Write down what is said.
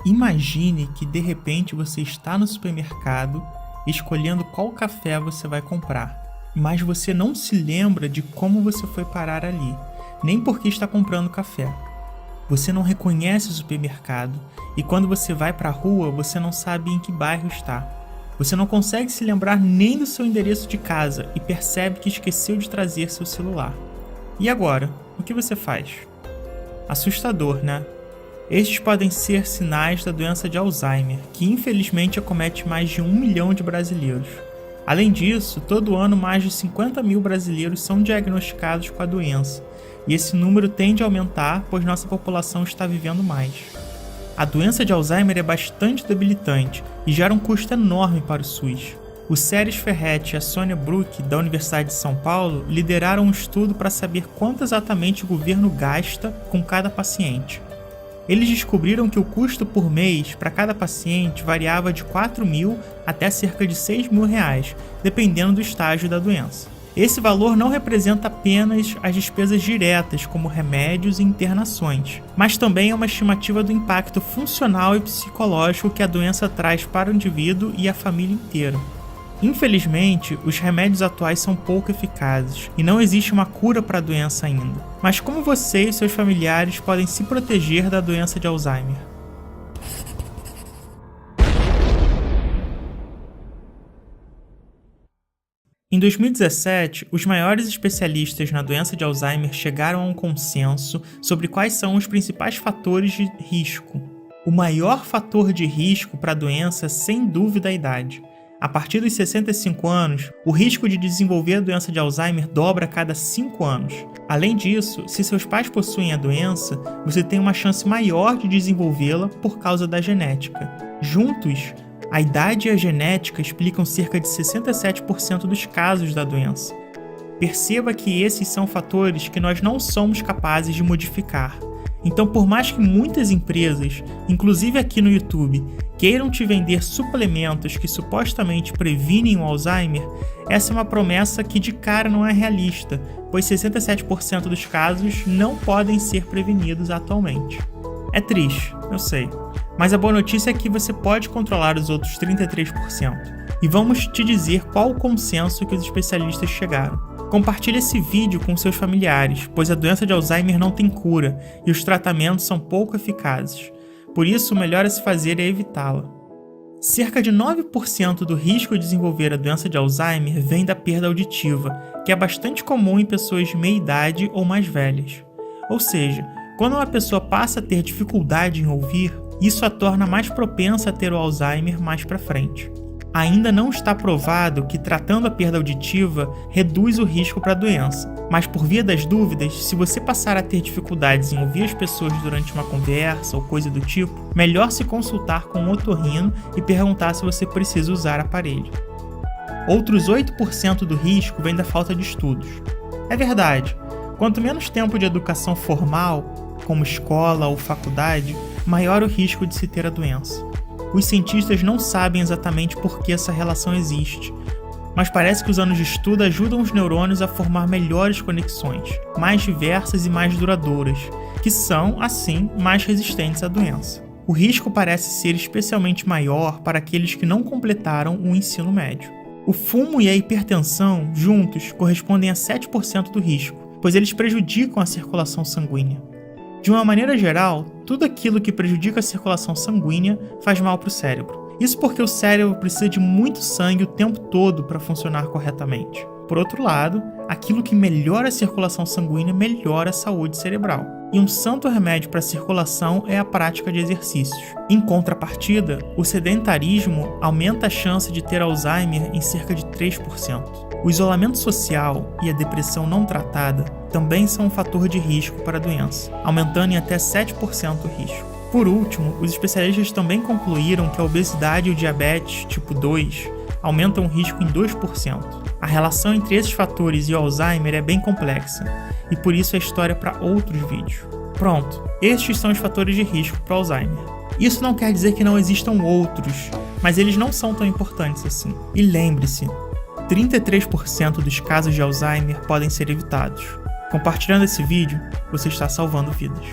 Imagine que de repente você está no supermercado escolhendo qual café você vai comprar, mas você não se lembra de como você foi parar ali, nem porque está comprando café. Você não reconhece o supermercado e quando você vai para a rua você não sabe em que bairro está. Você não consegue se lembrar nem do seu endereço de casa e percebe que esqueceu de trazer seu celular. E agora, o que você faz? Assustador, né? Estes podem ser sinais da doença de Alzheimer, que infelizmente acomete mais de 1 milhão de brasileiros. Além disso, todo ano mais de 50 mil brasileiros são diagnosticados com a doença, e esse número tende a aumentar, pois nossa população está vivendo mais. A doença de Alzheimer é bastante debilitante e gera um custo enorme para o SUS. O Séries Ferretti e a Sônia Bruck, da Universidade de São Paulo, lideraram um estudo para saber quanto exatamente o governo gasta com cada paciente. Eles descobriram que o custo por mês para cada paciente variava de 4 mil até cerca de 6 mil reais, dependendo do estágio da doença. Esse valor não representa apenas as despesas diretas, como remédios e internações, mas também é uma estimativa do impacto funcional e psicológico que a doença traz para o indivíduo e a família inteira. Infelizmente, os remédios atuais são pouco eficazes e não existe uma cura para a doença ainda. Mas como você e seus familiares podem se proteger da doença de Alzheimer? Em 2017, os maiores especialistas na doença de Alzheimer chegaram a um consenso sobre quais são os principais fatores de risco. O maior fator de risco para a doença é, sem dúvida, a idade. A partir dos 65 anos, o risco de desenvolver a doença de Alzheimer dobra a cada 5 anos. Além disso, se seus pais possuem a doença, você tem uma chance maior de desenvolvê-la por causa da genética. Juntos, a idade e a genética explicam cerca de 67% dos casos da doença. Perceba que esses são fatores que nós não somos capazes de modificar. Então, por mais que muitas empresas, inclusive aqui no YouTube, queiram te vender suplementos que supostamente previnem o Alzheimer, essa é uma promessa que de cara não é realista, pois 67% dos casos não podem ser prevenidos atualmente. É triste, eu sei, mas a boa notícia é que você pode controlar os outros 33%. E vamos te dizer qual o consenso que os especialistas chegaram. Compartilhe esse vídeo com seus familiares, pois a doença de Alzheimer não tem cura e os tratamentos são pouco eficazes. Por isso, o melhor a se fazer é evitá-la. Cerca de 9% do risco de desenvolver a doença de Alzheimer vem da perda auditiva, que é bastante comum em pessoas de meia idade ou mais velhas. Ou seja, quando uma pessoa passa a ter dificuldade em ouvir, isso a torna mais propensa a ter o Alzheimer mais para frente. Ainda não está provado que tratando a perda auditiva reduz o risco para a doença, mas por via das dúvidas, se você passar a ter dificuldades em ouvir as pessoas durante uma conversa ou coisa do tipo, melhor se consultar com um otorrino e perguntar se você precisa usar aparelho. Outros 8% do risco vem da falta de estudos. É verdade, quanto menos tempo de educação formal, como escola ou faculdade, maior o risco de se ter a doença. Os cientistas não sabem exatamente por que essa relação existe, mas parece que os anos de estudo ajudam os neurônios a formar melhores conexões, mais diversas e mais duradouras, que são, assim, mais resistentes à doença. O risco parece ser especialmente maior para aqueles que não completaram o ensino médio. O fumo e a hipertensão, juntos, correspondem a 7% do risco, pois eles prejudicam a circulação sanguínea. De uma maneira geral, tudo aquilo que prejudica a circulação sanguínea faz mal para o cérebro. Isso porque o cérebro precisa de muito sangue o tempo todo para funcionar corretamente. Por outro lado, aquilo que melhora a circulação sanguínea melhora a saúde cerebral. E um santo remédio para a circulação é a prática de exercícios. Em contrapartida, o sedentarismo aumenta a chance de ter Alzheimer em cerca de 3%. O isolamento social e a depressão não tratada também são um fator de risco para a doença, aumentando em até 7% o risco. Por último, os especialistas também concluíram que a obesidade e o diabetes tipo 2 aumentam o risco em 2%. A relação entre esses fatores e o Alzheimer é bem complexa, e por isso é história para outros vídeos. Pronto, estes são os fatores de risco para Alzheimer. Isso não quer dizer que não existam outros, mas eles não são tão importantes assim. E lembre-se, 33% dos casos de Alzheimer podem ser evitados. Compartilhando esse vídeo, você está salvando vidas.